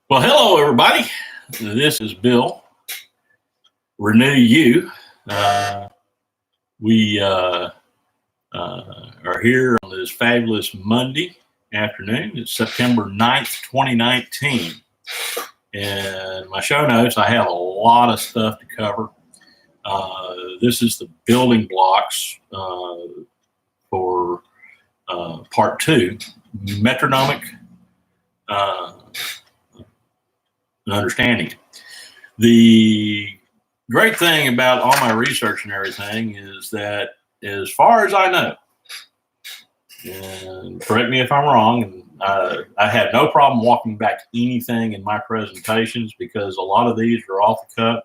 Well, hello, everybody. This is Bill. Renew You. We are here on this fabulous Monday afternoon. It's September 9th, 2019. And my show notes, I have a lot of stuff to cover. This is the building blocks for part 2, Metronomic understanding. The great thing about all my research and everything is that, as far as I know, and correct me if I'm wrong, I had no problem walking back anything in my presentations because a lot of these are off the cuff.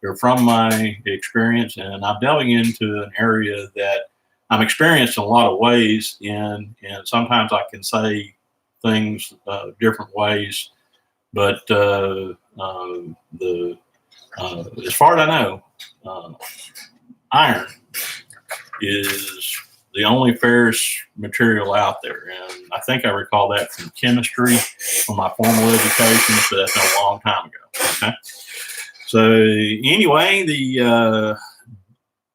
They're from my experience, and I'm delving into an area that I'm experienced in a lot of ways in, and sometimes I can say things different ways. But as far as I know, iron is the only ferrous material out there. And I think I recall that from chemistry, from my formal education, so that's a long time ago. Okay? So anyway, the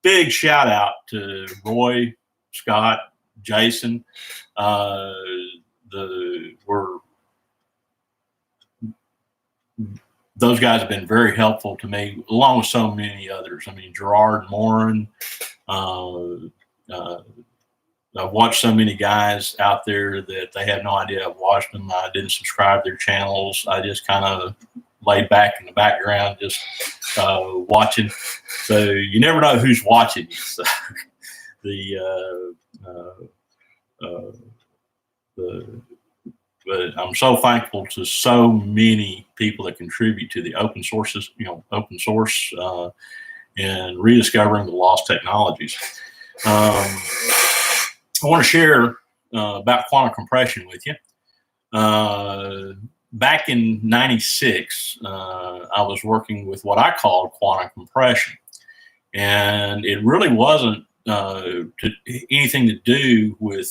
big shout out to Roy, Scott, Jason. Those guys have been very helpful to me, along with so many others. I mean, Gerard, Morin. I've watched so many guys out there that they have no idea I've watched them. I didn't subscribe to their channels. I just kind of laid back in the background, just watching. So you never know who's watching you. So but I'm so thankful to so many people that contribute to the open sources, open source and rediscovering the lost technologies. I want to share about quantum compression with you. Back in '96, I was working with what I called quantum compression, and it really wasn't anything to do with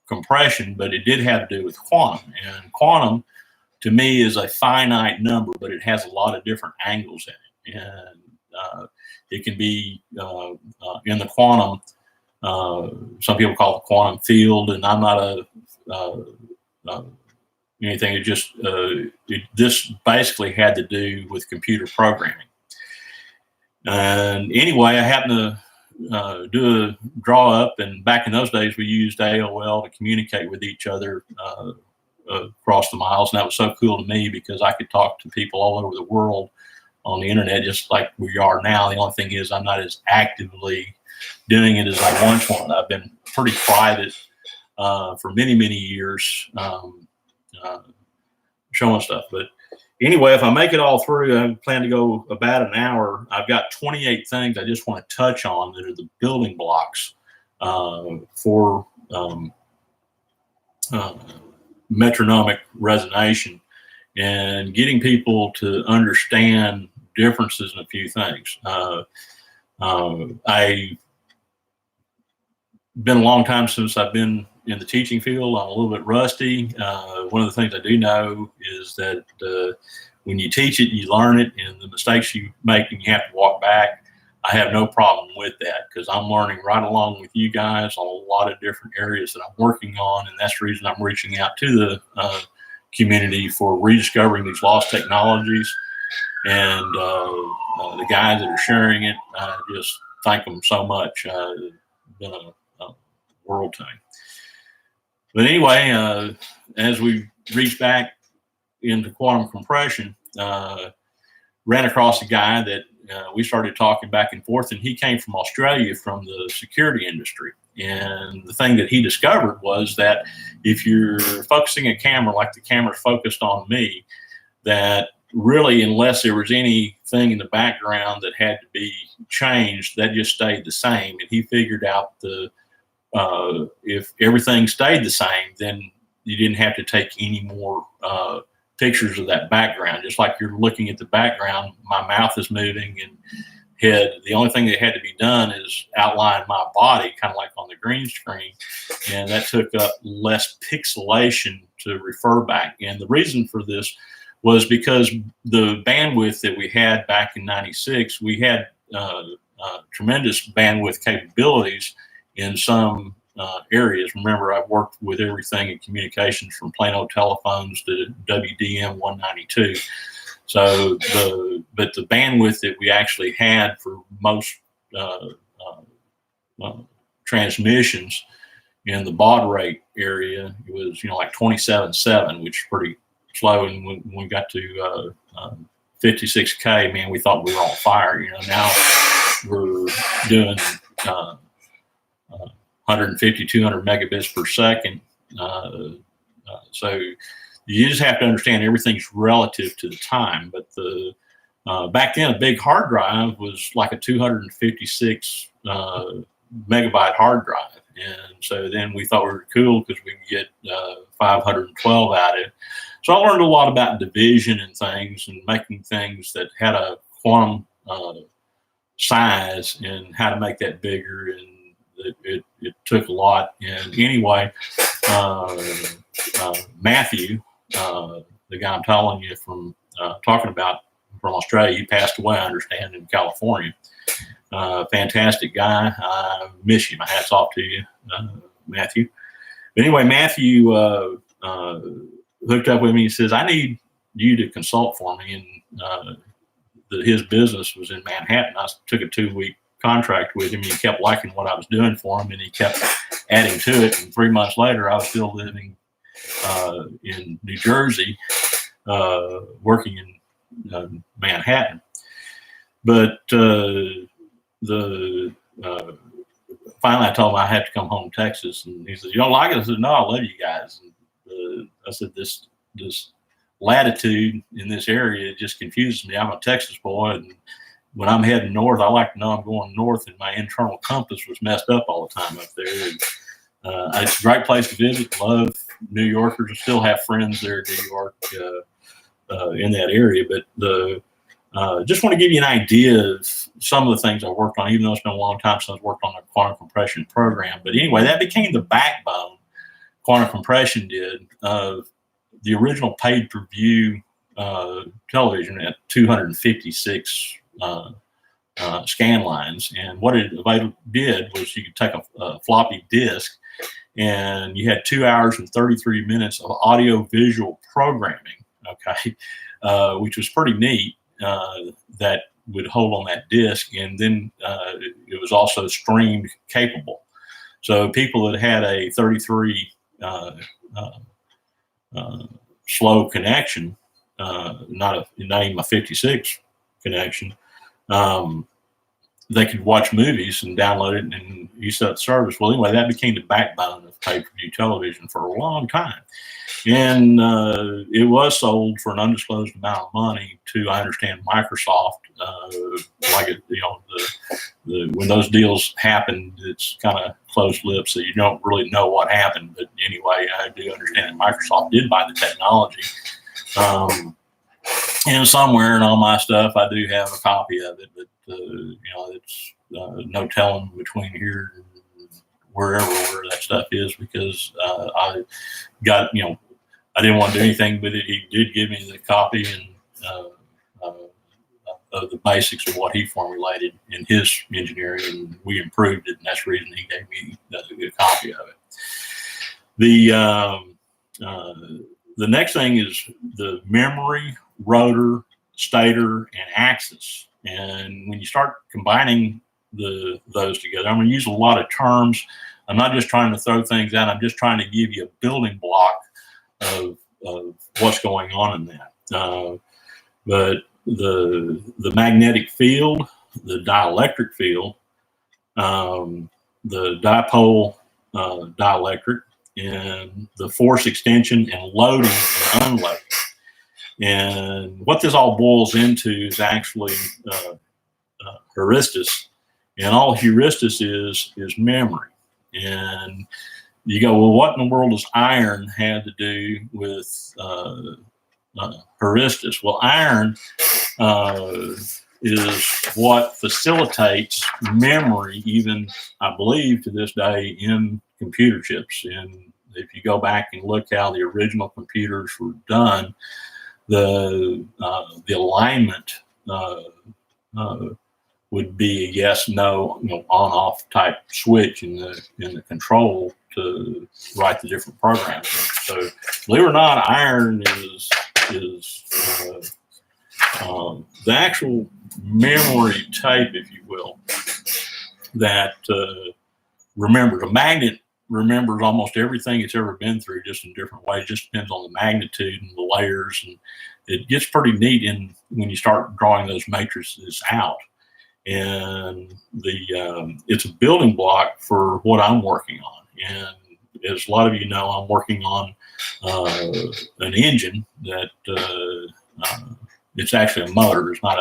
compression, but it did have to do with quantum. And quantum, to me, is a finite number, but it has a lot of different angles in it. And it can be in the quantum, some people call it the quantum field, and I'm not anything. It just, this basically had to do with computer programming. And anyway, I happened to do a draw up, and back in those days we used AOL to communicate with each other across the miles, and that was so cool to me because I could talk to people all over the world on the internet just like we are now. The only thing is I'm not as actively doing it as I once was. I've been pretty private for many years showing stuff. But anyway, if I make it all through, I plan to go about an hour. I've got 28 things I just want to touch on that are the building blocks for metronomic resonation and getting people to understand differences in a few things. I've been a long time since I've been in the teaching field. I'm a little bit rusty. One of the things I do know is that when you teach it, you learn it, and the mistakes you make and you have to walk back, I have no problem with that because I'm learning right along with you guys on a lot of different areas that I'm working on, and that's the reason I'm reaching out to the community for rediscovering these lost technologies. And the guys that are sharing it, I just thank them so much. It's been a world to me. But anyway, as we reach back into quantum compression, ran across a guy that we started talking back and forth, and he came from Australia from the security industry. And the thing that he discovered was that if you're focusing a camera like the camera focused on me, that really, unless there was anything in the background that had to be changed, that just stayed the same. And he figured out if everything stayed the same, then you didn't have to take any more pictures of that background. Just like you're looking at the background, my mouth is moving and head. The only thing that had to be done is outline my body, kind of like on the green screen, and that took up less pixelation to refer back. And the reason for this was because the bandwidth that we had back in '96, we had tremendous bandwidth capabilities in some areas. Remember, I've worked with everything in communications from plain old telephones to WDM 192. So but the bandwidth that we actually had for most transmissions in the baud rate area, it was, you know, like 27.7, which is pretty slow. And when we got to 56K, man, we thought we were on fire. You know, now we're doing 150, 200 megabits per second. So you just have to understand everything's relative to the time. But the back then, a big hard drive was like a 256 megabyte hard drive. And so then we thought we were cool because we could get 512 out of it. So I learned a lot about division and things and making things that had a quantum size and how to make that bigger. And it took a lot. And anyway, Matthew, the guy I'm telling you from talking about from Australia, he passed away, I understand, in California. Fantastic guy. I miss you. My hat's off to you, Matthew. But anyway, Matthew hooked up with me. He says, I need you to consult for me. And his business was in Manhattan. I took a 2-week contract with him. He kept liking what I was doing for him, and he kept adding to it. And 3 months later, I was still living in New Jersey, working in Manhattan. But finally, I told him I had to come home to Texas, and he said, "You don't like it?" I said, "No, I love you guys." And I said, "This latitude in this area just confuses me. I'm a Texas boy, and when I'm heading north, I like to know I'm going north, and my internal compass was messed up all the time up there." And, it's a great place to visit. Love New Yorkers. I still have friends there in New York in that area, but just want to give you an idea of some of the things I worked on, even though it's been a long time since I worked on a quantum compression program. But anyway, that became the backbone, quantum compression did, of the original pay-per-view television at 256 scan lines. And what it did was you could take a floppy disk, and you had 2 hours and 33 minutes of audio-visual programming, okay, which was pretty neat. That would hold on that disk, and then it was also streamed capable. So people that had a 33 slow connection, not even a 56 connection, they could watch movies and download it and use that service. Well, anyway, that became the backbone of pay-per-view television for a long time. And it was sold for an undisclosed amount of money to, I understand, Microsoft. When those deals happened, it's kind of closed lips, so you don't really know what happened. But anyway, I do understand that Microsoft did buy the technology. And somewhere in all my stuff, I do have a copy of it, but it's no telling between here and where that stuff is, because I got, I didn't want to do anything with it. He did give me the copy and of the basics of what he formulated in his engineering, and we improved it, and that's the reason he gave me the copy of it. The next thing is the memory, rotor, stator, and axis. And when you start combining those together, I'm going to use a lot of terms. I'm not just trying to throw things out. I'm just trying to give you a building block of what's going on in that. But the magnetic field, the dielectric field, the dipole dielectric, and the force extension and loading and unloading. And what this all boils into is actually heuristic. And all heuristic is memory. And you go, well, what in the world does iron have to do with heuristic? Well, iron is what facilitates memory, even, I believe, to this day in computer chips. And if you go back and look how the original computers were done, the alignment would be a yes, no, on off type switch in the control to write the different programs. So believe it or not, iron is the actual memory tape, if you will, that remembers. A magnet remembers almost everything it's ever been through, just in different ways. It just depends on the magnitude and the layers, and it gets pretty neat when you start drawing those matrices out. And it's a building block for what I'm working on. And as a lot of you know, I'm working on an engine that it's actually a motor. It's not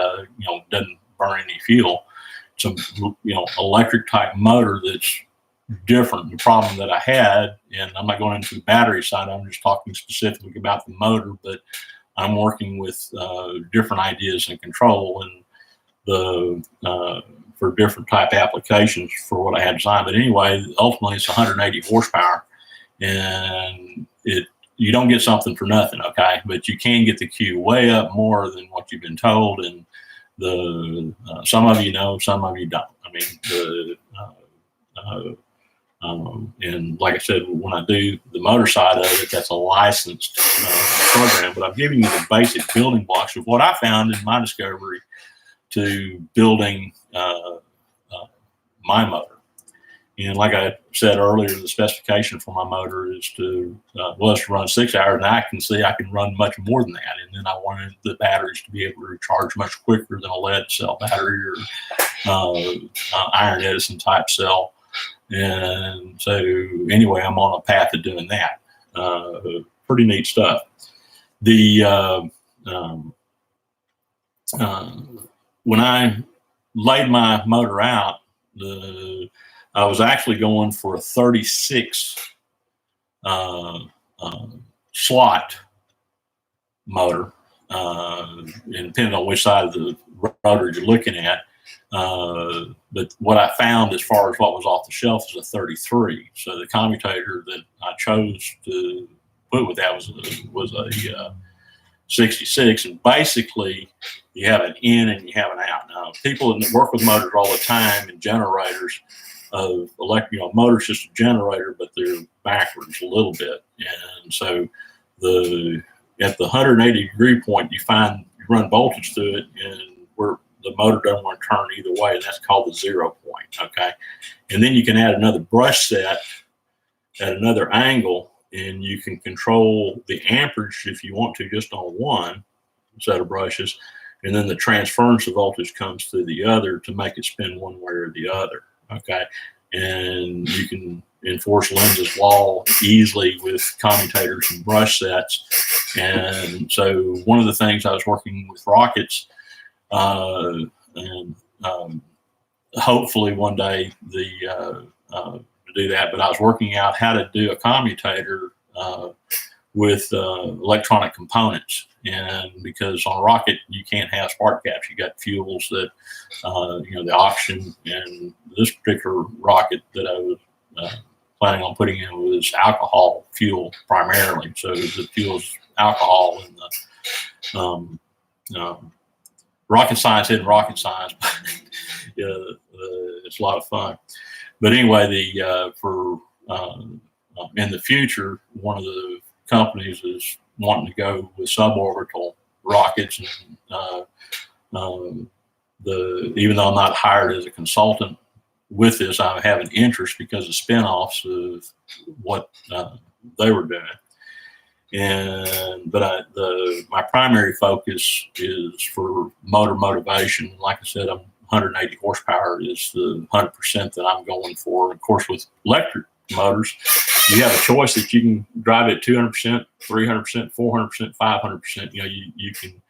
doesn't burn any fuel. It's a electric type motor that's different. The problem that I had, and I'm not going into the battery side, I'm just talking specifically about the motor, but I'm working with different ideas and control and for different type applications for what I had designed. But anyway, ultimately it's 180 horsepower, and you don't get something for nothing, okay? But you can get the Q way up more than what you've been told, and some of you know, some of you don't. I mean, and like I said, when I do the motor side of it, that's a licensed program. But I'm giving you the basic building blocks of what I found in my discovery to building my motor. And like I said earlier, the specification for my motor is was to run 6 hours, and I can see I can run much more than that. And then I wanted the batteries to be able to recharge much quicker than a lead cell battery or iron Edison type cell. And so anyway, I'm on a path of doing that. Pretty neat stuff. When I laid my motor out, I was actually going for a 36 slot motor, and depending on which side of the rotor you're looking at. But what I found as far as what was off the shelf is a 33. So the commutator that I chose to put with that was a 66, and basically you have an in and you have an out. Now, people that work with motors all the time and generators of motor's just a generator, but they're backwards a little bit. And so at the 180 degree point, you run voltage to it, and where the motor doesn't want to turn either way, and that's called the 0 point. Okay, and then you can add another brush set at another angle, and you can control the amperage if you want to, just on one set of brushes, and then the transference of voltage comes through the other to make it spin one way or the other. Okay, and you can enforce Lenz's law easily with commutators and brush sets. And so one of the things I was working with rockets, and hopefully one day to do that, but I was working out how to do a commutator with electronic components. And because on a rocket you can't have spark gaps, you got fuels that the oxygen, and this particular rocket that I was planning on putting in was alcohol fuel primarily. So the fuel's alcohol, and the rocket science isn't rocket science, but it's a lot of fun. But anyway, in the future, one of the companies is wanting to go with suborbital rockets, and even though I'm not hired as a consultant with this, I have an interest because of spin-offs of what they were doing. But my primary focus is for motor motivation. Like I said, 180 horsepower is the 100% that I'm going for. Of course, with electric motors, you have a choice that you can drive it 200%, 300%, 400%, 500%. You can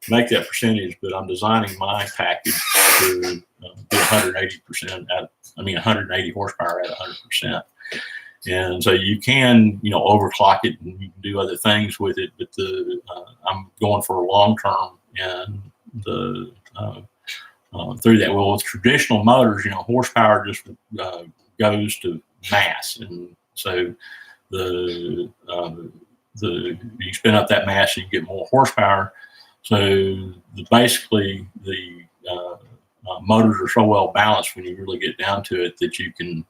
make that percentage, but I'm designing my package to be 180 horsepower at 100%. And so you can, overclock it, and you can do other things with it, but I'm going for a long term, and through that. Well, with traditional motors, horsepower just goes to mass, and so you spin up that mass and you get more horsepower. So basically the motors are so well balanced when you really get down to it that you can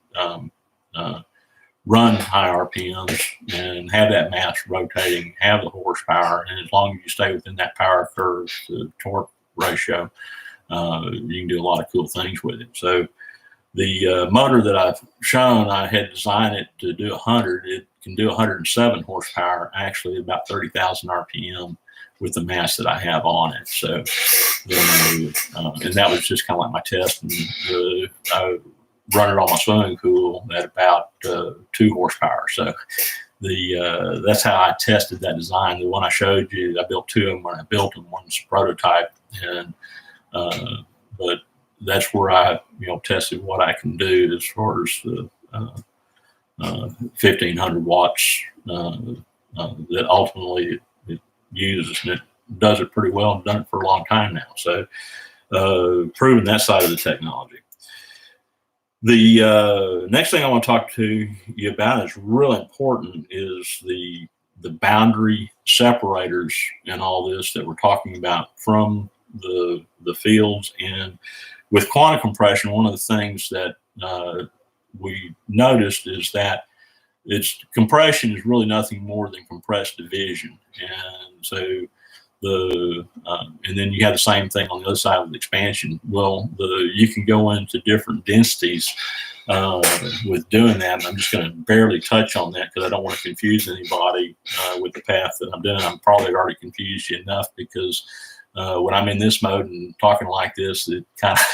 run high RPMs and have that mass rotating, have the horsepower, and as long as you stay within that power curve to torque ratio, you can do a lot of cool things with it. So the motor that I've shown, I had designed it to do 100. It can do 107 horsepower, actually about 30,000 RPM with the mass that I have on it. So, and that was just kind of like my test. And I run it on my swimming pool at about 2 horsepower. So that's how I tested that design. The one I showed you, I built 2 of them when I built them. One's a prototype, and but that's where I tested what I can do as far as the 1,500 watts that ultimately it uses, and it does it pretty well and done it for a long time now. So proving that side of the technology. The next thing I want to talk to you about is really important is the boundary separators and all this that we're talking about from the fields. And with quantum compression, one of the things that we noticed is that compression is really nothing more than compressed division. And so and then you have the same thing on the other side with expansion. Well, you can go into different densities with doing that. And I'm just going to barely touch on that because I don't want to confuse anybody with the path that I'm doing. I'm probably already confused you enough because when I'm in this mode and talking like this, it kind of,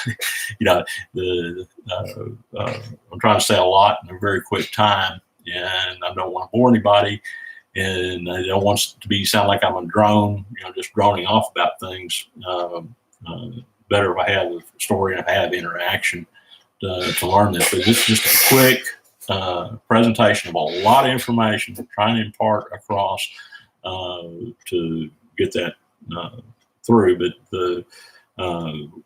I'm trying to say a lot in a very quick time, and I don't want to bore anybody, and I don't want it to sound like I'm a drone, just droning off about things. Better if I have a story and I have interaction to learn this. But this is just a quick presentation of a lot of information I'm trying to impart across to get that through. But the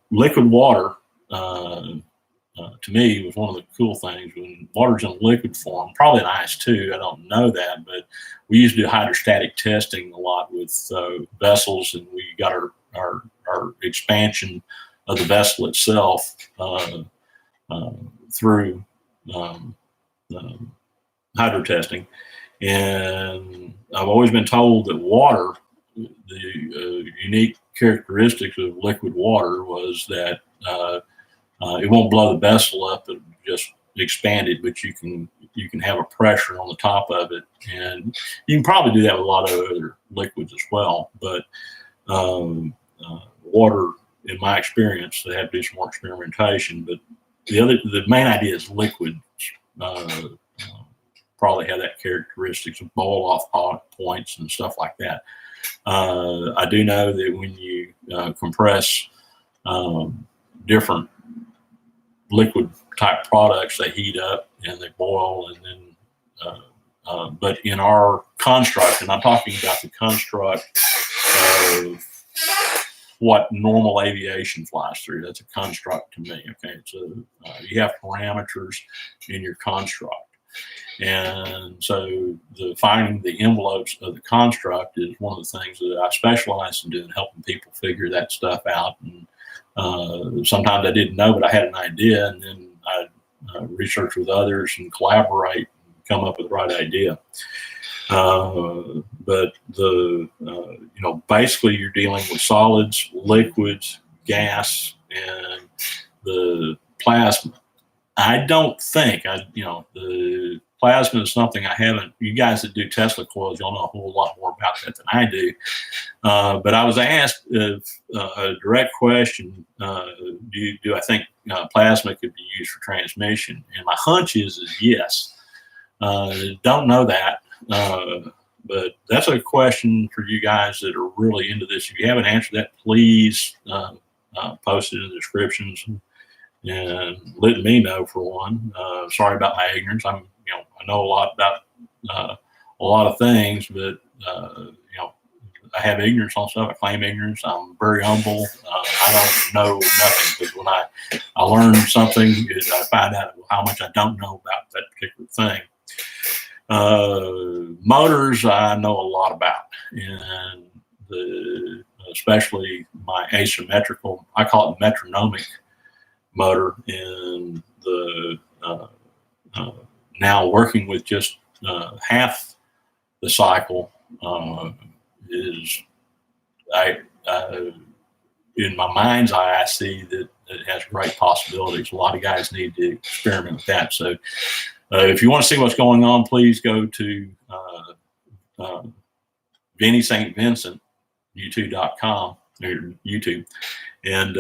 liquid water, to me, was one of the cool things. When water's in liquid form, probably in ice too, I don't know that, but we used to do hydrostatic testing a lot with vessels, and we got our expansion of the vessel itself through hydro testing. And I've always been told that water, the unique characteristics of liquid water was that it won't blow the vessel up, it just expanded, but you can have a pressure on the top of it, and you can probably do that with a lot of other liquids as well. But water, in my experience, they have to do some more experimentation. But the main idea is liquids probably have that characteristics of boil off points and stuff like that. I do know that when you compress different liquid type products, they heat up and they boil, and then but in our construct, and I'm talking about the construct of what normal aviation flies through, that's a construct to me. Okay, so you have parameters in your construct, and so finding the envelopes of the construct is one of the things that I specialize in doing, helping people figure that stuff out. And sometimes I didn't know, but I had an idea, and then I research with others and collaborate and come up with the right idea. But basically you're dealing with solids, liquids, gas, and the plasma. I don't think the plasma is something I haven't. You guys that do Tesla coils, y'all know a whole lot more about that than I do. But I was asked a direct question: do I think plasma could be used for transmission? And my hunch is yes. Don't know that, but that's a question for you guys that are really into this. If you haven't answered that, please post it in the descriptions and let me know, for one. Sorry about my ignorance. I know a lot about a lot of things, but I have ignorance on stuff. I claim ignorance. I'm very humble. I don't know nothing, because when I learn something, I find out how much I don't know about that particular thing. Motors I know a lot about, and especially my asymmetrical, I call it Metronomic motor, and the now working with just half the cycle is in my mind's eye, I see that it has great possibilities. A lot of guys need to experiment with that. So if you want to see what's going on, please go to Vinny St. Vincent, YouTube.com, or YouTube. And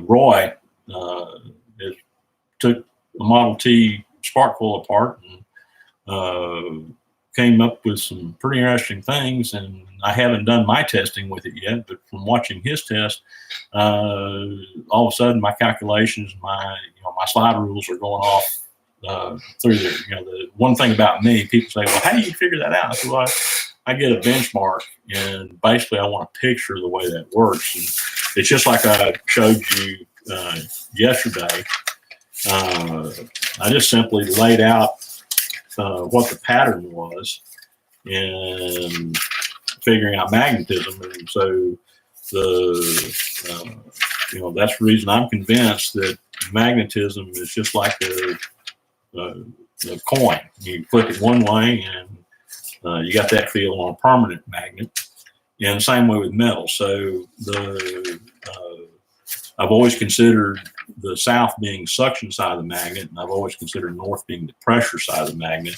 Roy took a Model T spark coil apart and came up with some pretty interesting things. And I haven't done my testing with it yet, but from watching his test, all of a sudden my calculations, my slide rules are going off through there. The one thing about me, people say, well, how do you figure that out? I said, well, I get a benchmark, and basically I want to picture the way that works. And it's just like I showed you yesterday. I just simply laid out what the pattern was and figuring out magnetism. And so that's the reason I'm convinced that magnetism is just like a coin. You flip it one way and you got that field on a permanent magnet, and same way with metal. So I've always considered the south being suction side of the magnet, and I've always considered north being the pressure side of the magnet.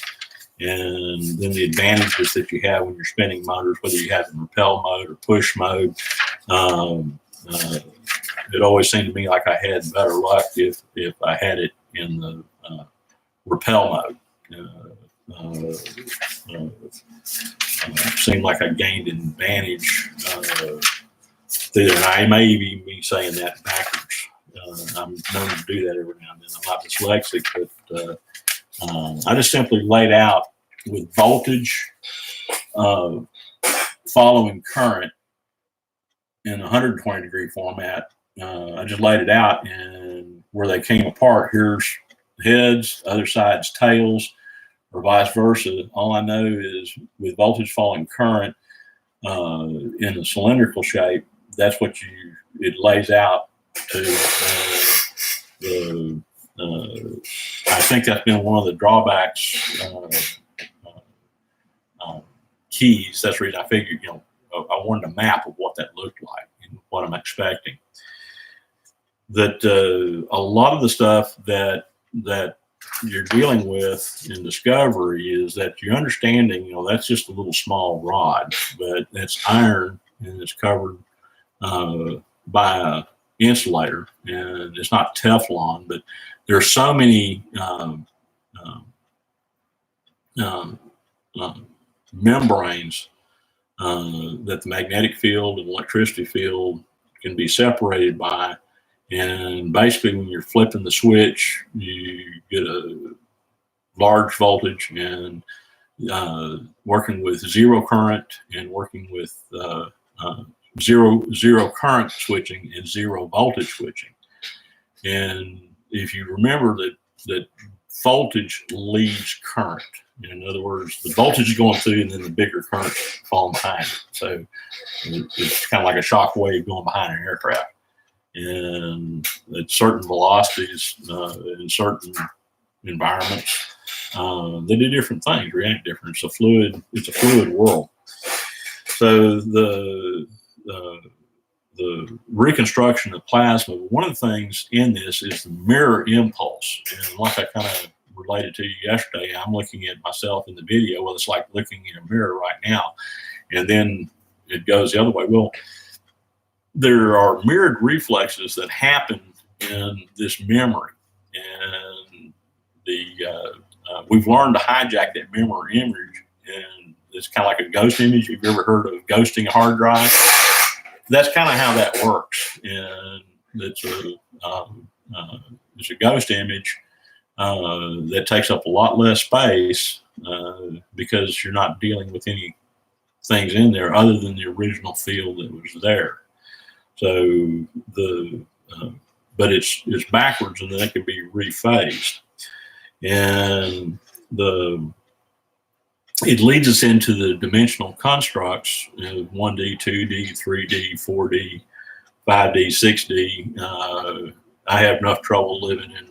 And then the advantages that you have when you're spinning motors, whether you have it in repel mode or push mode, it always seemed to me like I had better luck if I had it in the repel mode. Seemed like I gained an advantage there. And I may even be saying that backwards. I'm known to do that every now and then. I'm not dyslexic, but I just simply laid out with voltage following current in 120 degree format. I just laid it out, and where they came apart, here's heads, other side's tails, or vice versa. All I know is with voltage following current in the cylindrical shape, that's what it lays out to. I think that's been one of the drawbacks, keys. That's the reason I figured, I wanted a map of what that looked like and what I'm expecting. That a lot of the stuff that you're dealing with in discovery is that you're understanding, that's just a little small rod, but that's iron and it's covered by a insulator, and it's not Teflon, but there's so many membranes that the magnetic field and electricity field can be separated by. And basically, when you're flipping the switch, you get a large voltage, and working with zero current and working with zero current switching and zero voltage switching. And if you remember that voltage leads current. In other words, the voltage is going through, and then the bigger current falling behind it. So it's kind of like a shock wave going behind an aircraft. And at certain velocities, in certain environments, they do different things, react different. It's a fluid world. So the reconstruction of plasma, one of the things in this is the mirror impulse. And like I kind of related to you yesterday, I'm looking at myself in the video. Well, it's like looking in a mirror right now, and then it goes the other way. Well, there are mirrored reflexes that happen in this memory, and we've learned to hijack that memory image, and it's kind of like a ghost image. You've ever heard of ghosting a hard drive? That's kind of how that works, and it's a ghost image that takes up a lot less space because you're not dealing with any things in there other than the original field that was there. So but it's backwards, and then it can be rephased. And it leads us into the dimensional constructs of 1D, 2D, 3D, 4D, 5D, 6D. I have enough trouble living in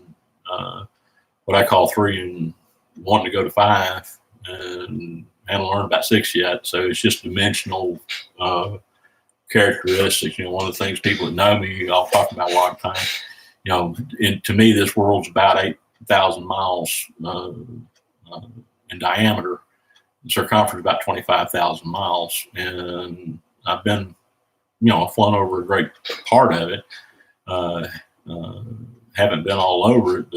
what I call 3 and wanting to go to 5, and haven't learned about 6 yet. So it's just dimensional characteristics. One of the things people that know me, I'll talk about a lot of time. To me, this world's about 8,000 miles in diameter. The circumference about 25,000 miles, and I've been, flown over a great part of it. Haven't been all over it,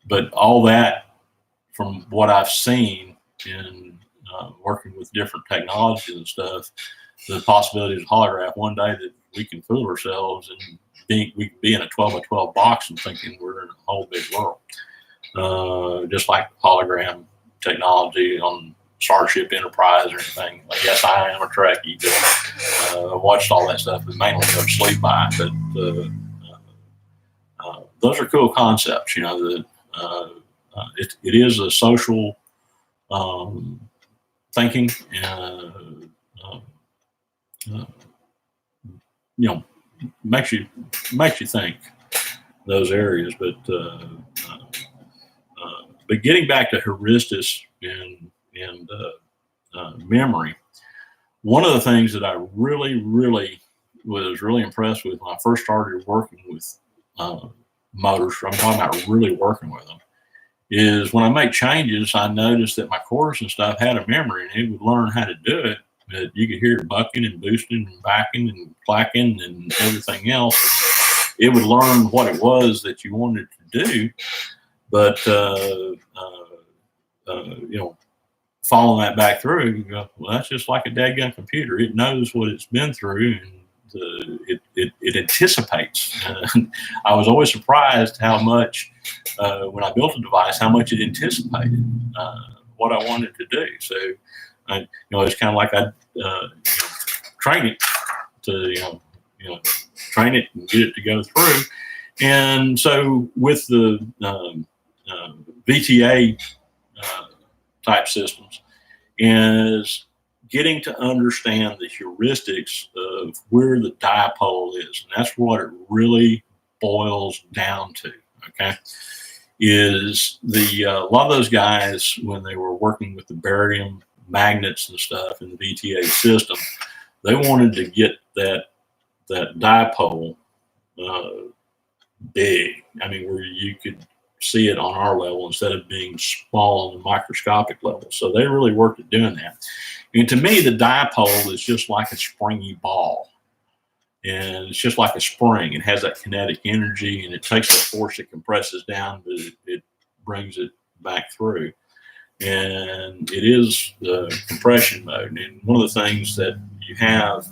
but all that, from what I've seen in working with different technologies and stuff, the possibilities of holograph one day that we can fool ourselves and we can be in a 12 by 12 box and thinking we're in a whole big world, just like hologram technology on Starship Enterprise or anything. Like, yes, I am a Trekkie, but I watched all that stuff and mainly go to sleep by. But those are cool concepts. That it is a social thinking, makes you think those areas. But getting back to heuristic and memory, one of the things that I really was really impressed with when I first started working with motors, I'm talking about really working with them, is when I make changes, I noticed that my cores and stuff had a memory, and it would learn how to do it. But you could hear it bucking and boosting and backing and clacking and everything else. It would learn what it was that you wanted to do, but following that back through, you go, well, that's just like a dadgun computer. It knows what it's been through, and it anticipates. I was always surprised how much, when I built a device, how much it anticipated what I wanted to do. So, it's kind of like I train it to, train it and get it to go through. And so with the VTA type systems, is getting to understand the heuristics of where the dipole is. And that's what it really boils down to, okay? Is a lot of those guys, when they were working with the barium magnets and stuff in the VTA system, they wanted to get that dipole big. I mean, where you could see it on our level instead of being small on the microscopic level. So they really worked at doing that. And to me, the dipole is just like a springy ball. And it's just like a spring. It has that kinetic energy, and it takes the force, it compresses down, but it brings it back through. And it is the compression mode. And one of the things that you have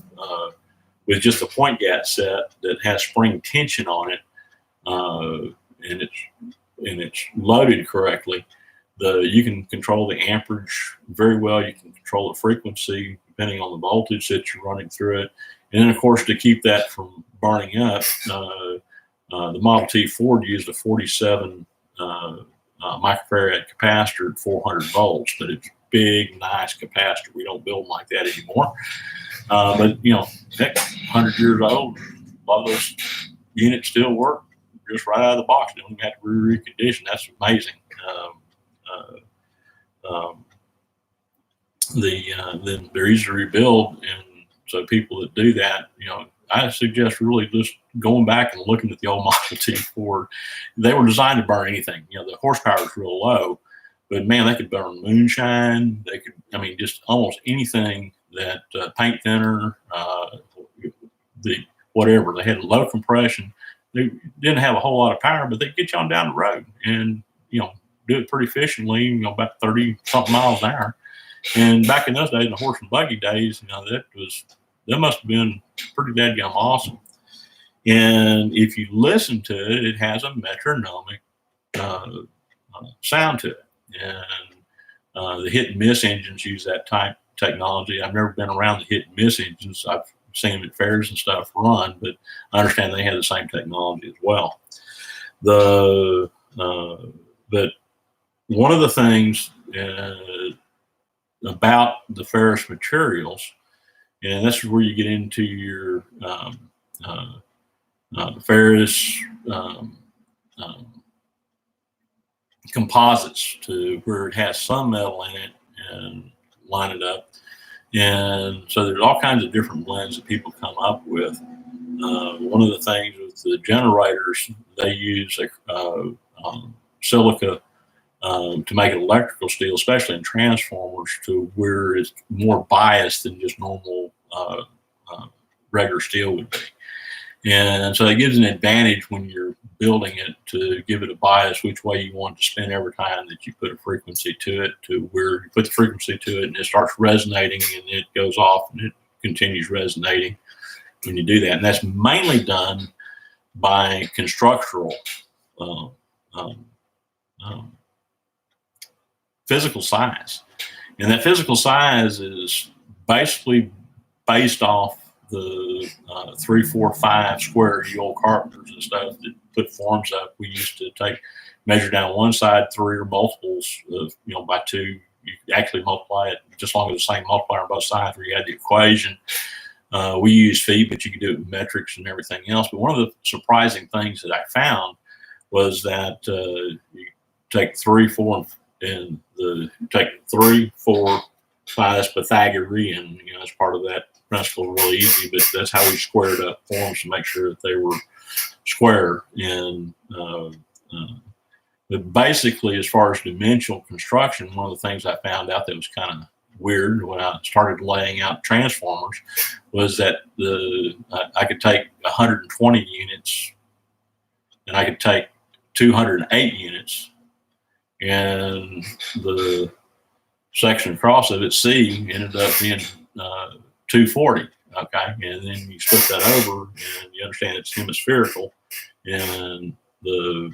with just a point gat set that has spring tension on it, and it's loaded correctly, you can control the amperage very well. You can control the frequency depending on the voltage that you're running through it. And then, of course, to keep that from burning up, the Model T Ford used a 47 microfarad capacitor at 400 volts, but it's big, nice capacitor. We don't build them like that anymore. But, heck, 100 years old, a lot of those units still work just right out of the box. They don't even have to recondition. That's amazing. Then they're easy to rebuild, and so people that do that, I suggest really just going back and looking at the old Model T Ford. They were designed to burn anything. The horsepower is real low, but man, they could burn moonshine. They could, just almost anything that paint thinner, whatever. They had low compression. They didn't have a whole lot of power, but they get you on down the road and, do it pretty efficiently, about 30 something miles an hour. And back in those days, in the horse and buggy days, that must have been pretty dadgum awesome. And if you listen to it, it has a metronomic sound to it. And the hit and miss engines use that type technology. I've never been around the hit and miss engines. I've seen them at fairs and stuff run, but I understand they have the same technology as well. The but one of the things about the ferrous materials, and this is where you get into your ferrous composites, to where it has some metal in it and line it up. And so there's all kinds of different blends that people come up with. One of the things with the generators, they use silica to make it electrical steel, especially in transformers, to where it's more biased than just normal regular steel would be. And so it gives an advantage when you're building it to give it a bias which way you want it to spin every time that you put a frequency to it, to where you put the frequency to it and it starts resonating and it goes off and it continues resonating when you do that. And that's mainly done by constructural physical size. And that physical size is basically based off the 3, 4, 5 square you old carpenters and stuff that put forms up. We used to measure down one side 3 or multiples of, by 2. You actually multiply it just along with the same multiplier on both sides, where you had the equation. We use feet, but you can do it with metrics and everything else. But one of the surprising things that I found was that you take 3, 4, and take 3, 4, 5. That's Pythagorean. That's part of that principle. Really easy, but that's how we squared up forms to make sure that they were square. And but basically, as far as dimensional construction, one of the things I found out that was kind of weird when I started laying out transformers was that I could take 120 units and I could take 208 units, and the section across of it, C, ended up being 240. Okay, and then you split that over, and you understand it's hemispherical, and you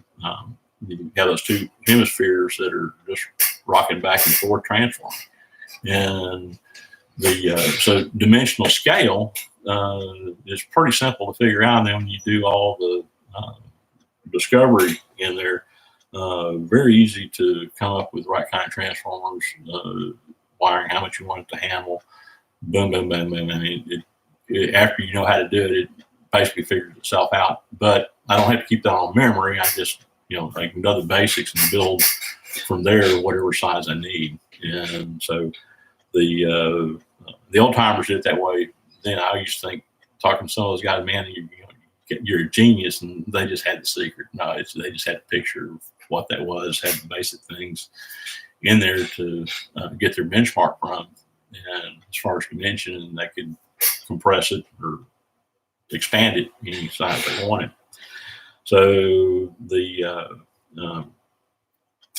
have those two hemispheres that are just rocking back and forth transforming. And so dimensional scale is pretty simple to figure out. And then when you do all the discovery in there, very easy to come up with the right kind of transformers, wiring, how much you want it to handle. Boom, boom, boom, boom. I mean, after you know how to do it, it basically figures itself out. But I don't have to keep that on memory. I just, I can know the basics and build from there whatever size I need. And so the old timers did it that way. Then I used to think, talking to some of those guys, man, you're a genius, and they just had the secret. No, they just had a picture of what that was, had the basic things in there to get their benchmark from. And as far as dimension, they could compress it or expand it any size they wanted. So the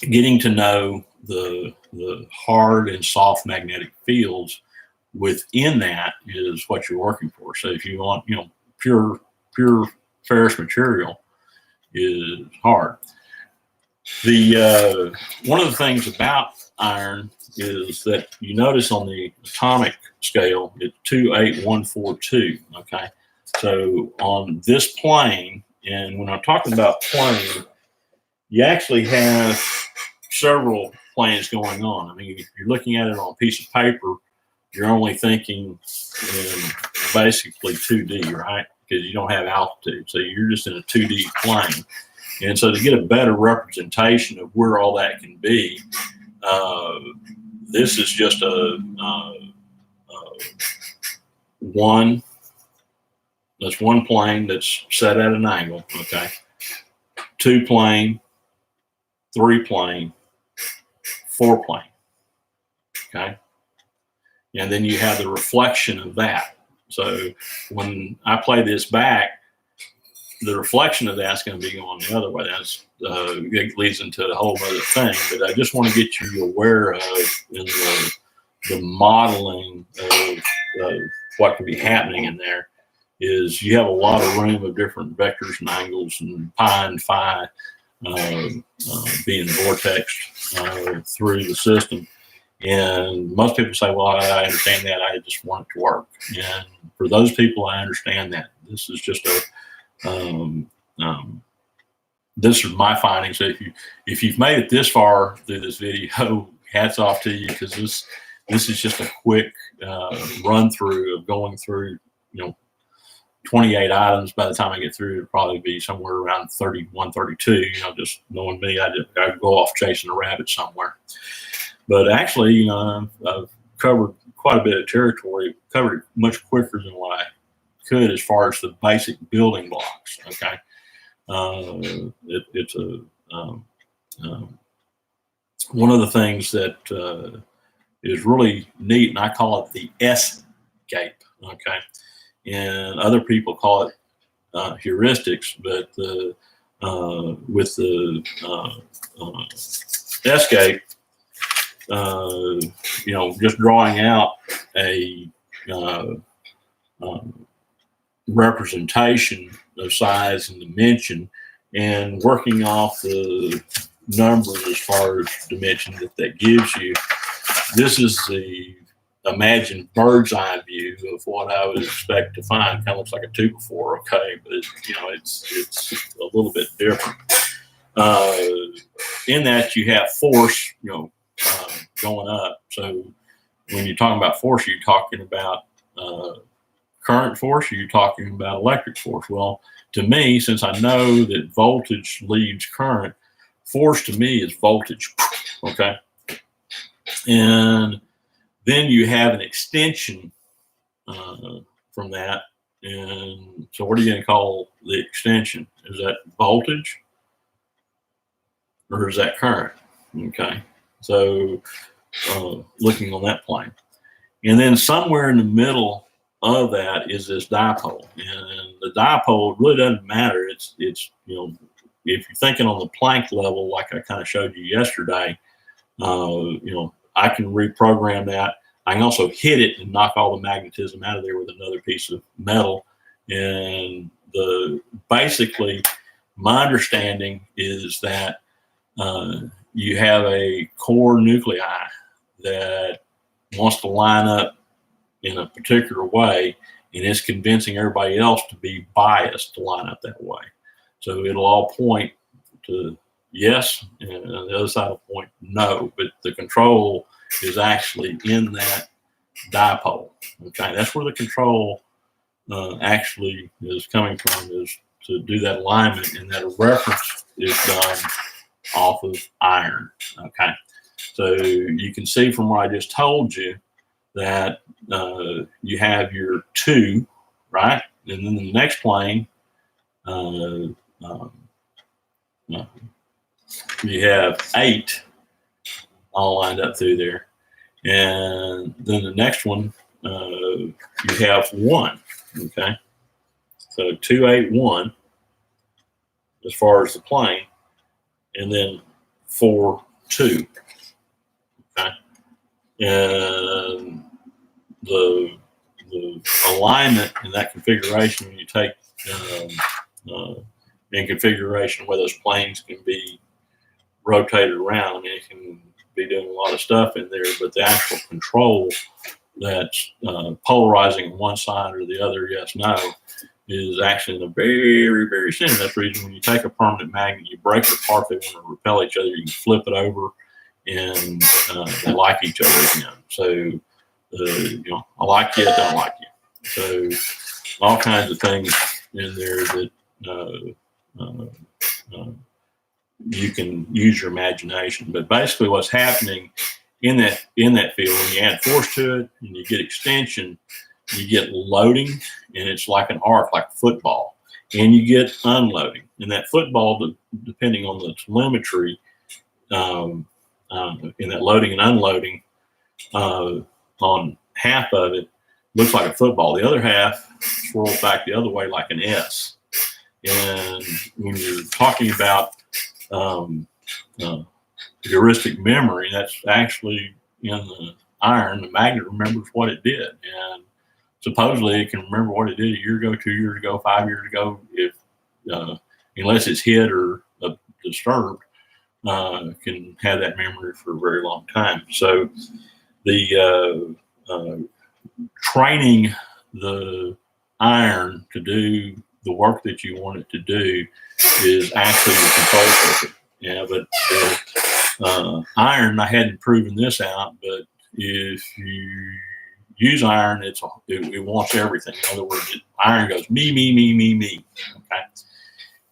getting to know the hard and soft magnetic fields within that is what you're working for. So if you want, pure ferrous material is hard. The one of the things about iron is that you notice on the atomic scale, it's 28142. Okay, so on this plane, and when I'm talking about plane, you actually have several planes going on. I mean, if you're looking at it on a piece of paper, you're only thinking in basically 2D, right? Because you don't have altitude, so you're just in a 2D plane. And so to get a better representation of where all that can be, this is just that's one plane that's set at an angle, okay? 2 plane, 3 plane, 4 plane, okay? And then you have the reflection of that. So when I play this back, the reflection of that's going to be going the other way. That's it leads into a whole other thing. But I just want to get you aware of in the modeling of what can be happening in there is you have a lot of room of different vectors and angles and pi and phi being vortex through the system. And most people say, well, I understand that. I just want it to work. And for those people, I understand that. This is just this is my findings. So if you've made it this far through this video, hats off to you, because this is just a quick run through of going through 28 items. By the time I get through, it'll probably be somewhere around 31, 32. Just knowing me, I'd go off chasing a rabbit somewhere. But actually, I've covered quite a bit of territory, covered it much quicker than what I could as far as the basic building blocks. Okay, it's one of the things that is really neat, and I call it the FCAP. Okay, and other people call it heuristics, but with the FCAP, just drawing out a representation of size and dimension, and working off the numbers as far as dimension that gives you. This is the imagined bird's eye view of what I would expect to find. Kind of looks like a 2x4, okay, but it's a little bit different. In that you have force, going up. So when you're talking about force, you're talking about current force, or you're talking about electric force. Well, to me, since I know that voltage leads current, force to me is voltage. Okay, and then you have an extension from that. And so what are you going to call the extension? Is that voltage or is that current? Okay, so looking on that plane. And then somewhere in the middle of that is this dipole. And the dipole really doesn't matter. It's if you're thinking on the Planck level, like I kind of showed you yesterday, I can reprogram that. I can also hit it and knock all the magnetism out of there with another piece of metal. And basically, my understanding is that you have a core nuclei that wants to line up in a particular way, and it's convincing everybody else to be biased to line up that way. So it'll all point to yes, and the other side will point no, but the control is actually in that dipole. Okay, that's where the control actually is coming from, is to do that alignment, and that reference is done off of iron. Okay, so you can see from what I just told you that you have your 2, right? And then the next plane, you have 8 all lined up through there. And then the next one, you have 1, okay? So 2, 8, 1 as far as the plane, and then 4, 2, okay? And the alignment in that configuration, when you take in configuration where those planes can be rotated around, it can be doing a lot of stuff in there, but the actual control that's polarizing one side or the other, yes, no, is actually in the very, very center. That's the reason when you take a permanent magnet, you break it apart, they want to repel each other, you can flip it over, and they like each other again. So, I like you, I don't like you. So, all kinds of things in there that you can use your imagination. But basically, what's happening in that field, when you add force to it and you get extension, you get loading, and it's like an arc, like football, and you get unloading. And that football, depending on the telemetry, in that loading and unloading, on half of it looks like a football. The other half swirls back the other way like an S. And when you're talking about heuristic memory, that's actually in the iron. The magnet remembers what it did, and supposedly it can remember what it did a year ago, 2 years ago, 5 years ago, if unless it's hit or disturbed, can have that memory for a very long time. So the training the iron to do the work that you want it to do is actually the control circuit. Yeah, but iron, I hadn't proven this out, but if you use iron, it wants everything. In other words, iron goes me, okay,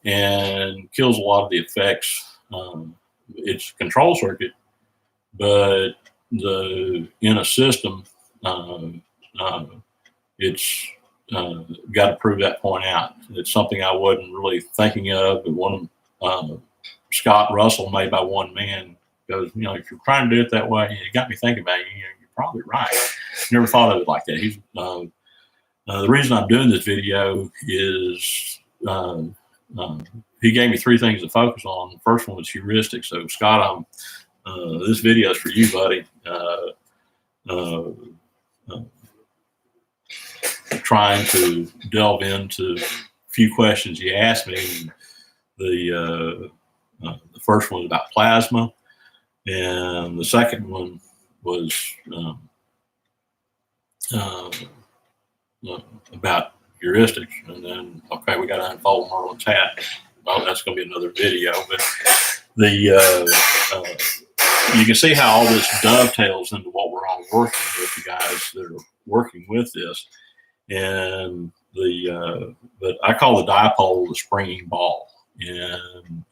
and kills a lot of the effects. It's a control circuit, but in a system, it's got to prove that point out. It's something I wasn't really thinking of, but one of Scott Russell, made by one man, goes, you know, if you're trying to do it that way, it got me thinking about it. You know, you're probably right. Never thought of it like that. He's the reason I'm doing this video is he gave me 3 things to focus on. The first one was heuristic. So Scott, this video is for you, buddy. Trying to delve into a few questions you asked me. The first one was about plasma, and the second one was about heuristics. And then, okay, we got to unfold Merlin's hat. Well, that's going to be another video. But you can see how all this dovetails into what we're all working with, the guys that are working with this. And but I call the dipole the springing ball, and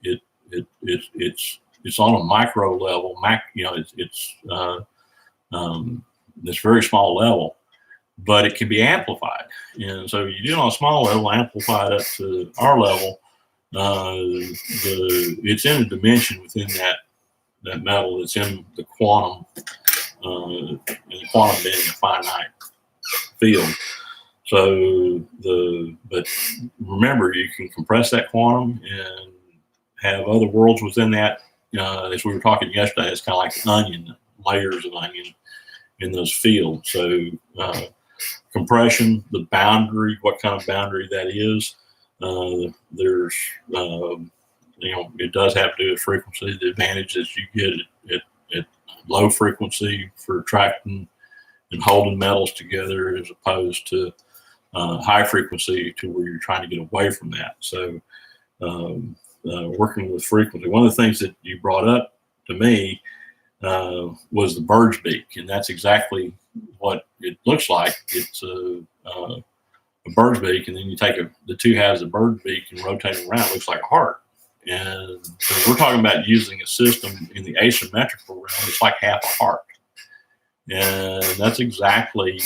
it's on a micro level. You know, it's this very small level, but it can be amplified. And so you do it on a small level, amplify it up to our level. It's in a dimension within that metal. It's in the quantum, and the quantum being a finite field. So but remember, you can compress that quantum and have other worlds within that. As we were talking yesterday, it's kind of like onion, layers of onion in those fields. So compression, the boundary, what kind of boundary that is. There's, you know, it does have to do with frequency. The advantage is you get at low frequency for attracting and holding metals together, as opposed to high frequency to where you're trying to get away from that. So working with frequency, one of the things that you brought up to me was the bird's beak, and that's exactly what it looks like. It's a bird's beak, and then you take the 2 halves of the bird's beak and rotate it around. It looks like a heart. And so we're talking about using a system in the asymmetrical realm. It's like half a heart. And that's exactly,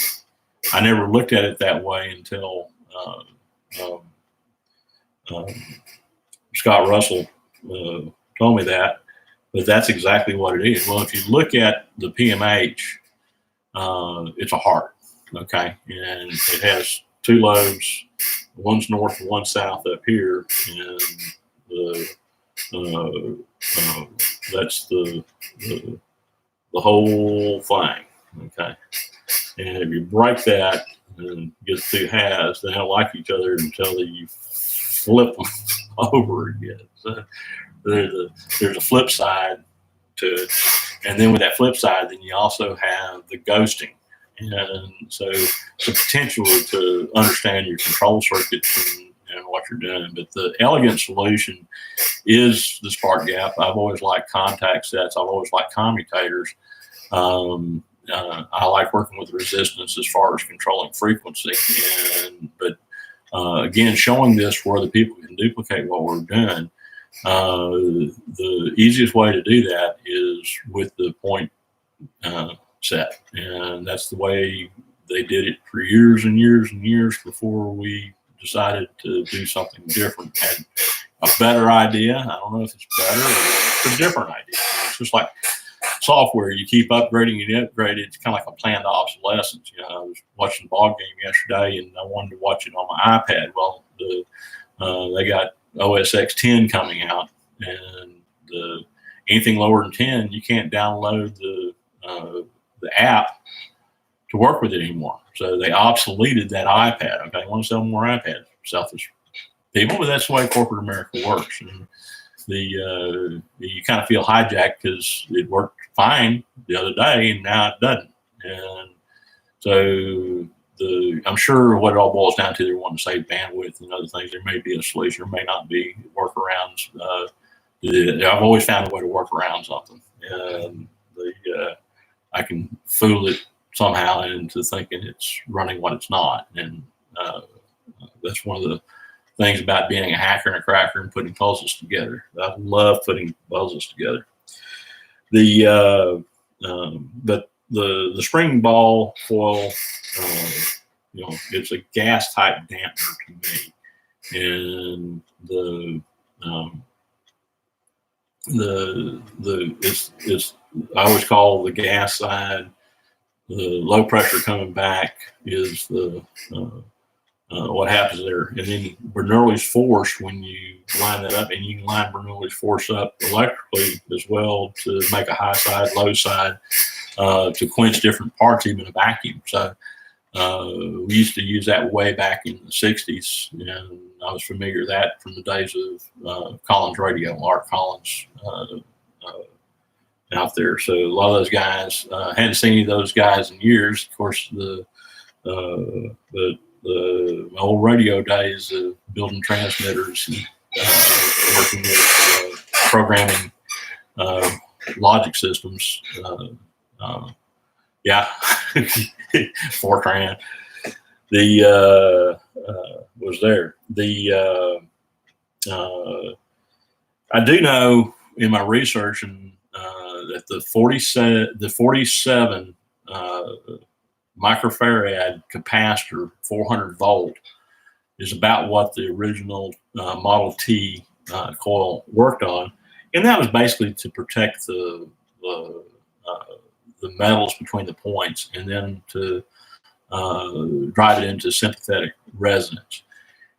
I never looked at it that way until Scott Russell told me that. But that's exactly what it is. Well, if you look at the PMH, it's a heart, okay? And it has 2 lobes, one's north and one's south up here, and that's the whole thing, okay? And if you break that and get 2 halves, they don't like each other until you flip them over again. So there's a flip side to it, and then with that flip side, then you also have the ghosting. And so the potential to understand your control circuits and what you're doing. But the elegant solution is the spark gap. I've always liked contact sets. I've always liked commutators. I like working with resistance as far as controlling frequency. But again, showing this where the people can duplicate what we're doing. The easiest way to do that is with the point set, and that's the way they did it for years and years and years before we decided to do something different. Had a better idea. I don't know if it's better or it's a different idea. It's just like software. You keep upgrading and upgrading. It's kind of like a planned obsolescence. You know, I was watching the ball game yesterday and I wanted to watch it on my iPad. Well, they got OS X 10 coming out, and anything lower than 10, you can't download the app to work with it anymore. So they obsoleted that iPad. Okay, I want to sell more iPads. Selfish people, but that's the way corporate America works. And you kind of feel hijacked because it worked fine the other day and now it doesn't. And so I'm sure what it all boils down to, they want to save bandwidth and other things. There may be a solution, there may not be workarounds. I've always found a way to work around something. I can fool it somehow into thinking it's running when it's not, and that's one of the things about being a hacker and a cracker and putting puzzles together. I love putting puzzles together. But the spring ball foil, it's a gas type dampener to me, and it's I always call the gas side. The low pressure coming back is the what happens there, and then Bernoulli's force, when you line that up, and you can line Bernoulli's force up electrically as well to make a high side, low side, to quench different parts, even a vacuum. So we used to use that way back in the 60s, and I was familiar with that from the days of Collins Radio, Art Collins out there. So a lot of those guys, hadn't seen any of those guys in years. Of course, the old radio days of building transmitters and working with programming logic systems. Yeah, Fortran. Was there. I do know in my research that the 47 microfarad capacitor, 400 volt, is about what the original Model T coil worked on, and that was basically to protect the metals between the points, and then to drive it into sympathetic resonance.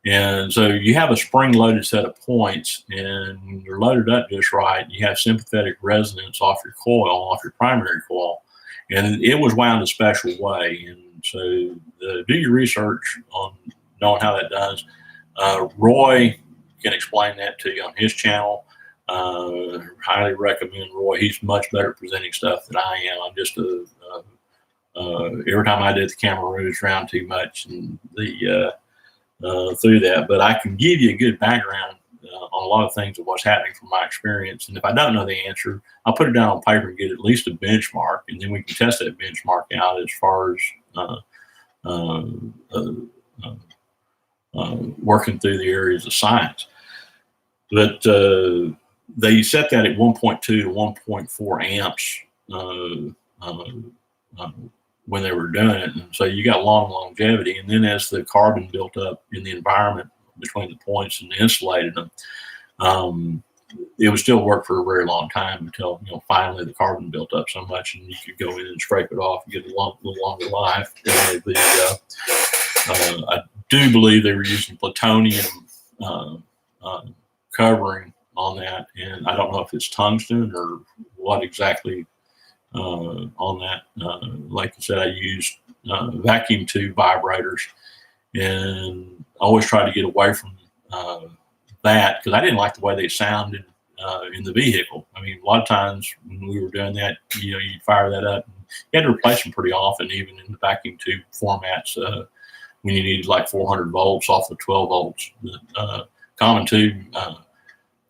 And so you have a spring-loaded set of points, and they're loaded up just right. You have sympathetic resonance off your coil, off your primary coil, and it was wound a special way. And so do your research on knowing how that does. Roy can explain that to you on his channel. Highly recommend Roy. He's much better at presenting stuff than I am. I'm just every time I did the camera moves around too much and through that, but I can give you a good background on a lot of things of what's happening from my experience. And if I don't know the answer, I'll put it down on paper and get at least a benchmark, and then we can test that benchmark out as far as working through the areas of science. But they set that at 1.2 to 1.4 amps when they were doing it. And so you got long longevity. And then as the carbon built up in the environment between the points and insulated them, it would still work for a very long time until, finally the carbon built up so much and you could go in and scrape it off and get a little longer life. I do believe they were using plutonium covering on that, and I don't know if it's tungsten or what exactly on that. Like I said, I used vacuum tube vibrators, and I always try to get away from that because I didn't like the way they sounded in the vehicle. I mean, a lot of times when we were doing that, you'd fire that up. And you had to replace them pretty often, even in the vacuum tube formats, when you needed like 400 volts off the 12 volts. Common tube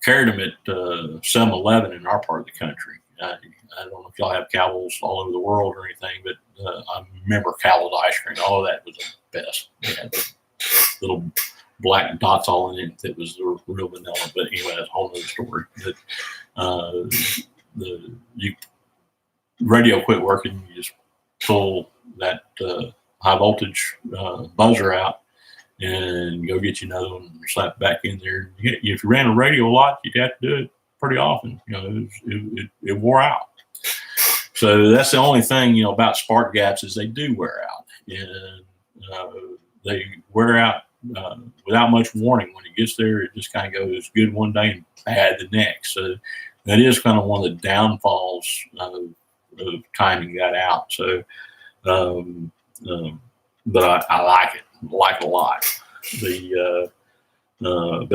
carried them at 7-Eleven in our part of the country. I don't know if y'all have Cowell's all over the world or anything, but I remember Cowell's ice cream. All of that was the best. They had the little black dots all in it that was the real vanilla. But anyway, that's a whole other story. But the radio quit working, you just pull that high voltage buzzer out and go get you another one and slap it back in there. If you ran a radio a lot, you'd have to do it pretty often. It wore out. So that's the only thing about spark gaps is they do wear out, and they wear out without much warning. When it gets there, it just kind of goes good one day and bad the next. So that is kind of one of the downfalls of timing that out. So, but I like it. Like a lot. But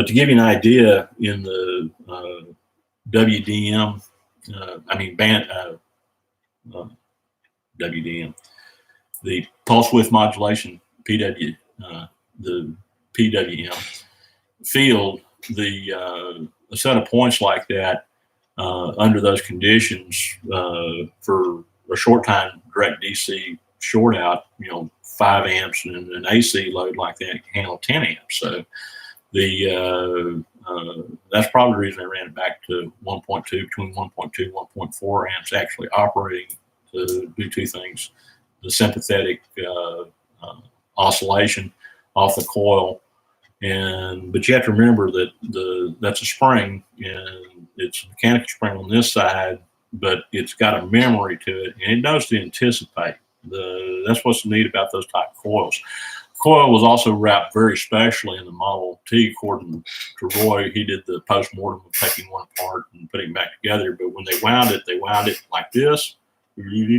to give you an idea, in the WDM, WDM, the pulse width modulation the PWM field, a set of points like that under those conditions for a short time direct DC short out, 5 amps, and an AC load like that can handle 10 amps. So that's probably the reason I ran it back to 1.2, between 1.2 and 1.4 amps actually operating to do two things: the sympathetic oscillation off the coil, but you have to remember that that's a spring, and it's a mechanical spring on this side, but it's got a memory to it, and it knows to anticipate. That's what's neat about those type of coils. Coil was also wrapped very specially in the Model T, according to Roy. He did the post-mortem of taking one apart and putting it back together, but when they wound it like this, and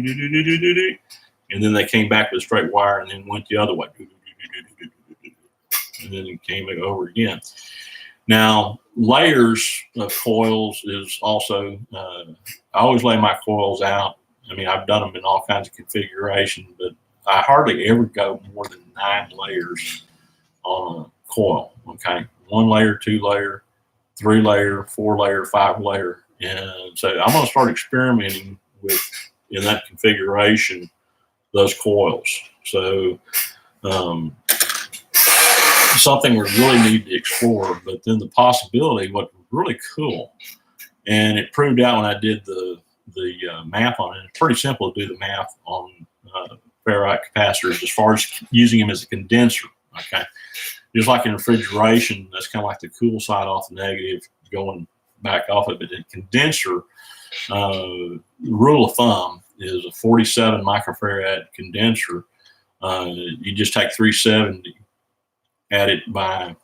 then they came back with a straight wire and then went the other way, and then it came back over again. Now, layers of coils is also, I always lay my coils out. I mean, I've done them in all kinds of configuration, but I hardly ever go more than 9 layers on a coil, okay? 1 layer, 2 layer, 3 layer, 4 layer, 5 layer. And so I'm gonna start experimenting with, in that configuration, those coils. So something we really need to explore, but then the possibility, what was really cool, and it proved out when I did the math on it. It's pretty simple to do the math on ferrite capacitors as far as using them as a condenser, okay? Just like in refrigeration, that's kind of like the cool side off the negative, going back off of it. In condenser, rule of thumb is a 47 microfarad condenser. You just take 370, add it by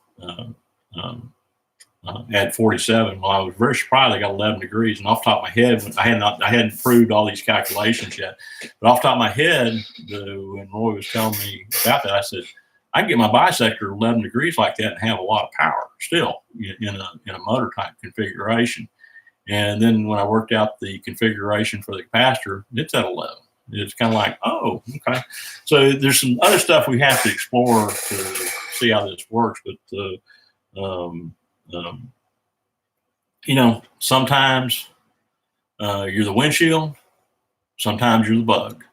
add 47. Well, I was very surprised I got 11 degrees, and off the top of my head, I hadn't proved all these calculations yet, but off the top of my head, when Roy was telling me about that, I said, I can get my bisector 11 degrees like that and have a lot of power still in a motor type configuration. And then when I worked out the configuration for the capacitor, it's at 11. It's kind of like, oh, okay. So there's some other stuff we have to explore to see how this works, but sometimes you're the windshield, sometimes you're the bug,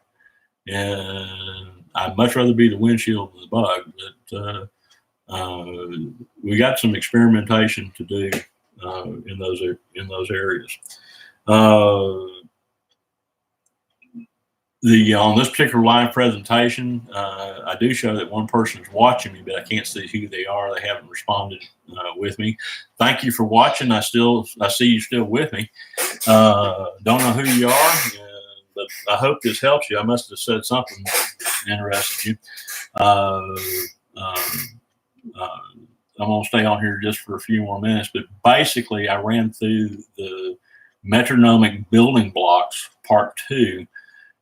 and I'd much rather be the windshield than the bug. But we got some experimentation to do in those areas. On this particular live presentation, I do show that one person is watching me, but I can't see who they are. They haven't responded with me. Thank you for watching. I see you still with me. Don't know who you are, but I hope this helps you. I must have said something that interested you. I'm going to stay on here just for a few more minutes, but basically I ran through the Metronomic building blocks, part 2.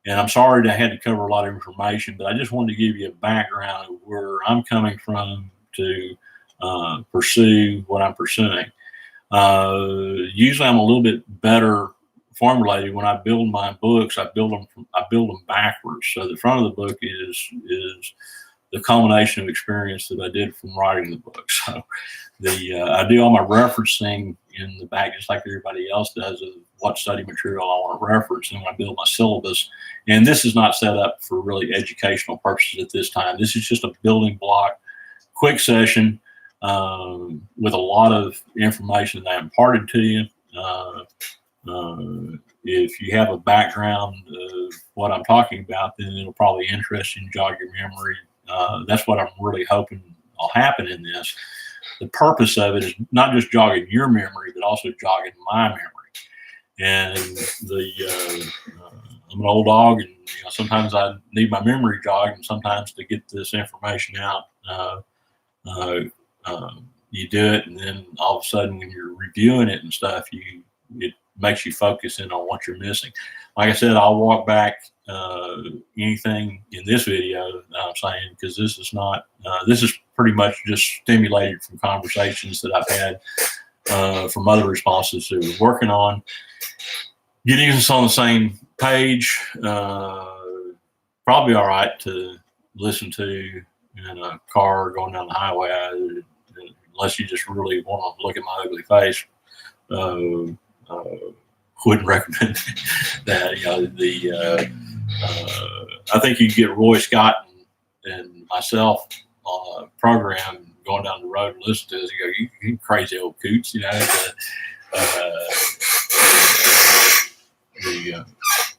And I'm sorry that I had to cover a lot of information, but I just wanted to give you a background of where I'm coming from to pursue what I'm pursuing. Usually I'm a little bit better formulated when I build my books. I build them backwards. So the front of the book is the culmination of experience that I did from writing the book. So I do all my referencing in the back, just like everybody else does, of what study material I want to reference, and when I build my syllabus. And this is not set up for really educational purposes at this time. This is just a building block, quick session with a lot of information that I imparted to you. If you have a background of what I'm talking about, then it'll probably interest you and jog your memory. That's what I'm really hoping will happen in this. The purpose of it is not just jogging your memory, but also jogging my memory. And I'm an old dog, and sometimes I need my memory jogged, and sometimes to get this information out, you do it, and then all of a sudden, when you're reviewing it and stuff, it makes you focus in on what you're missing. Like I said, I'll walk back anything in this video that I'm saying, because this is not, this is pretty much just stimulated from conversations that I've had from other responses that we're working on. Getting us on the same page, probably all right to listen to in a car going down the highway, unless you just really want to look at my ugly face, wouldn't recommend that. I think you get Roy Scott and myself on a program going down the road and listen to this. You go, you crazy old coots,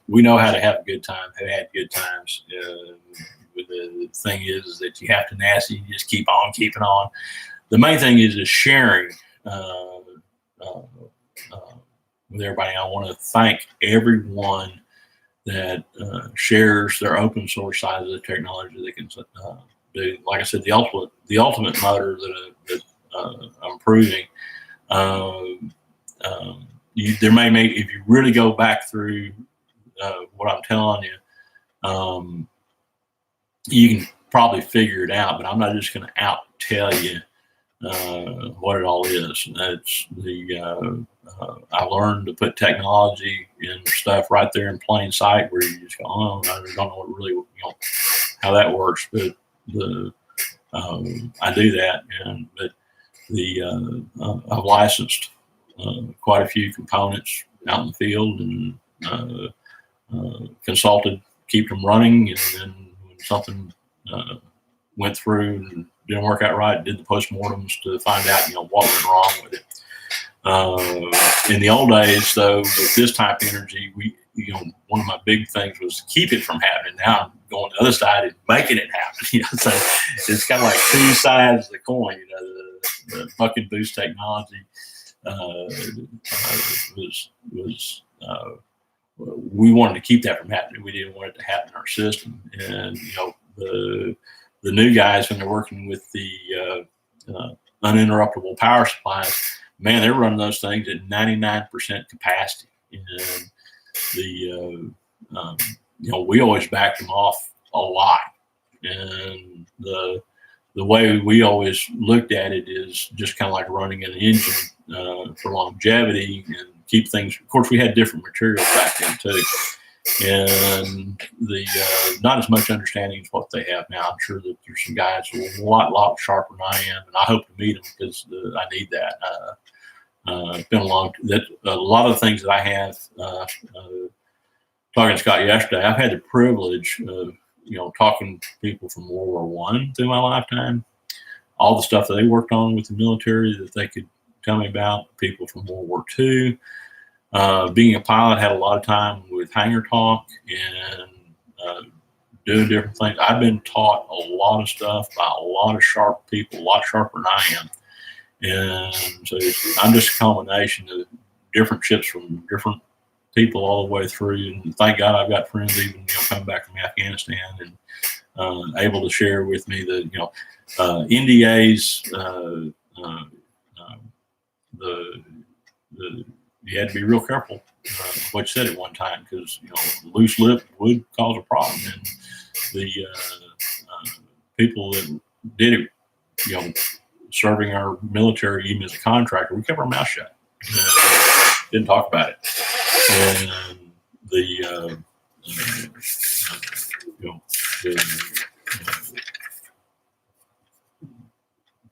we know how to have a good time, have had good times. The thing is that you have tenacity, you just keep on keeping on. The main thing is sharing with everybody. I want to thank everyone that shares their open source side of the technology. They can do, like I said, the ultimate motor that I'm proving. There may make, if you really go back through what I'm telling you, you can probably figure it out. But I'm not just going to out tell you what it all is. That's I learned to put technology and stuff right there in plain sight, where you just go, oh, I don't know what really, how that works. But I do that, but I've licensed quite a few components out in the field and consulted, keep them running, and then when something went through and didn't work out right, did the postmortems to find out, what went wrong with it. In the old days, though, with this type of energy, one of my big things was to keep it from happening. Now I'm going to the other side and making it happen. So it's kind of like two sides of the coin. The bucket boost technology we wanted to keep that from happening. We didn't want it to happen in our system. And the new guys, when they're working with the uninterruptible power supplies, man, they're running those things at 99% capacity. And we always backed them off a lot. And the way we always looked at it is just kind of like running an engine for longevity and keep things. Of course, we had different materials back then too, and not as much understanding as what they have now. I'm sure that there's some guys who are a lot sharper than I am, and I hope to meet them because I need that. It's been a lot of the things that I have. Talking to Scott yesterday, I've had the privilege of talking to people from World War I through my lifetime. All the stuff that they worked on with the military that they could tell me about. People from World War II. Being a pilot, had a lot of time with hangar talk and doing different things. I've been taught a lot of stuff by a lot of sharp people, a lot sharper than I am. And so I'm just a combination of different ships from different people all the way through. And thank God I've got friends even coming back from Afghanistan and able to share with me the NDAs. You had to be real careful what you said at one time, because loose lip would cause a problem. And the people that did it, serving our military, even as a contractor, we kept our mouth shut. Didn't talk about it. And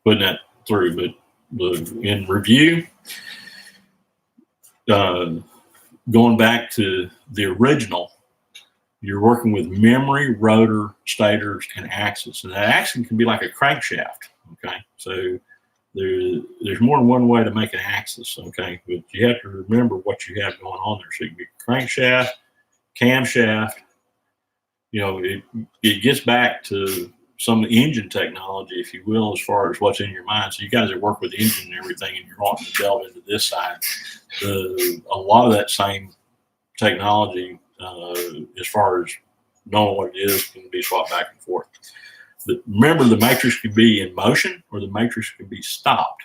putting that through, but in review, going back to the original, you're working with memory, rotor, stators, and axis. And that axis can be like a crankshaft. Okay, so there's more than one way to make an axis. Okay, but you have to remember what you have going on there. So you can be crankshaft, camshaft. It gets back to some of the engine technology, if you will, as far as what's in your mind. So you guys that work with the engine and everything, and you're wanting to delve into this side, a lot of that same technology, as far as knowing what it is, can be swapped back and forth. But remember, the matrix can be in motion or the matrix can be stopped.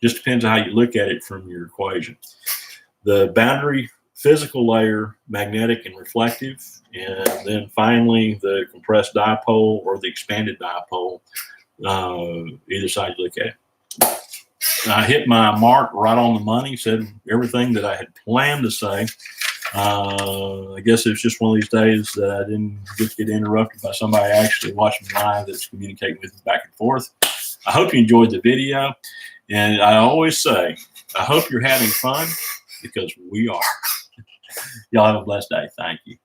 Just depends on how you look at it from your equation. The boundary, physical layer, magnetic and reflective, and then finally the compressed dipole or the expanded dipole, either side you look at it. I hit my mark right on the money, said everything that I had planned to say. I guess it's just one of these days that I didn't get interrupted by somebody actually watching me live that's communicating with me back and forth. I hope you enjoyed the video. And I always say, I hope you're having fun, because we are. Y'all have a blessed day. Thank you.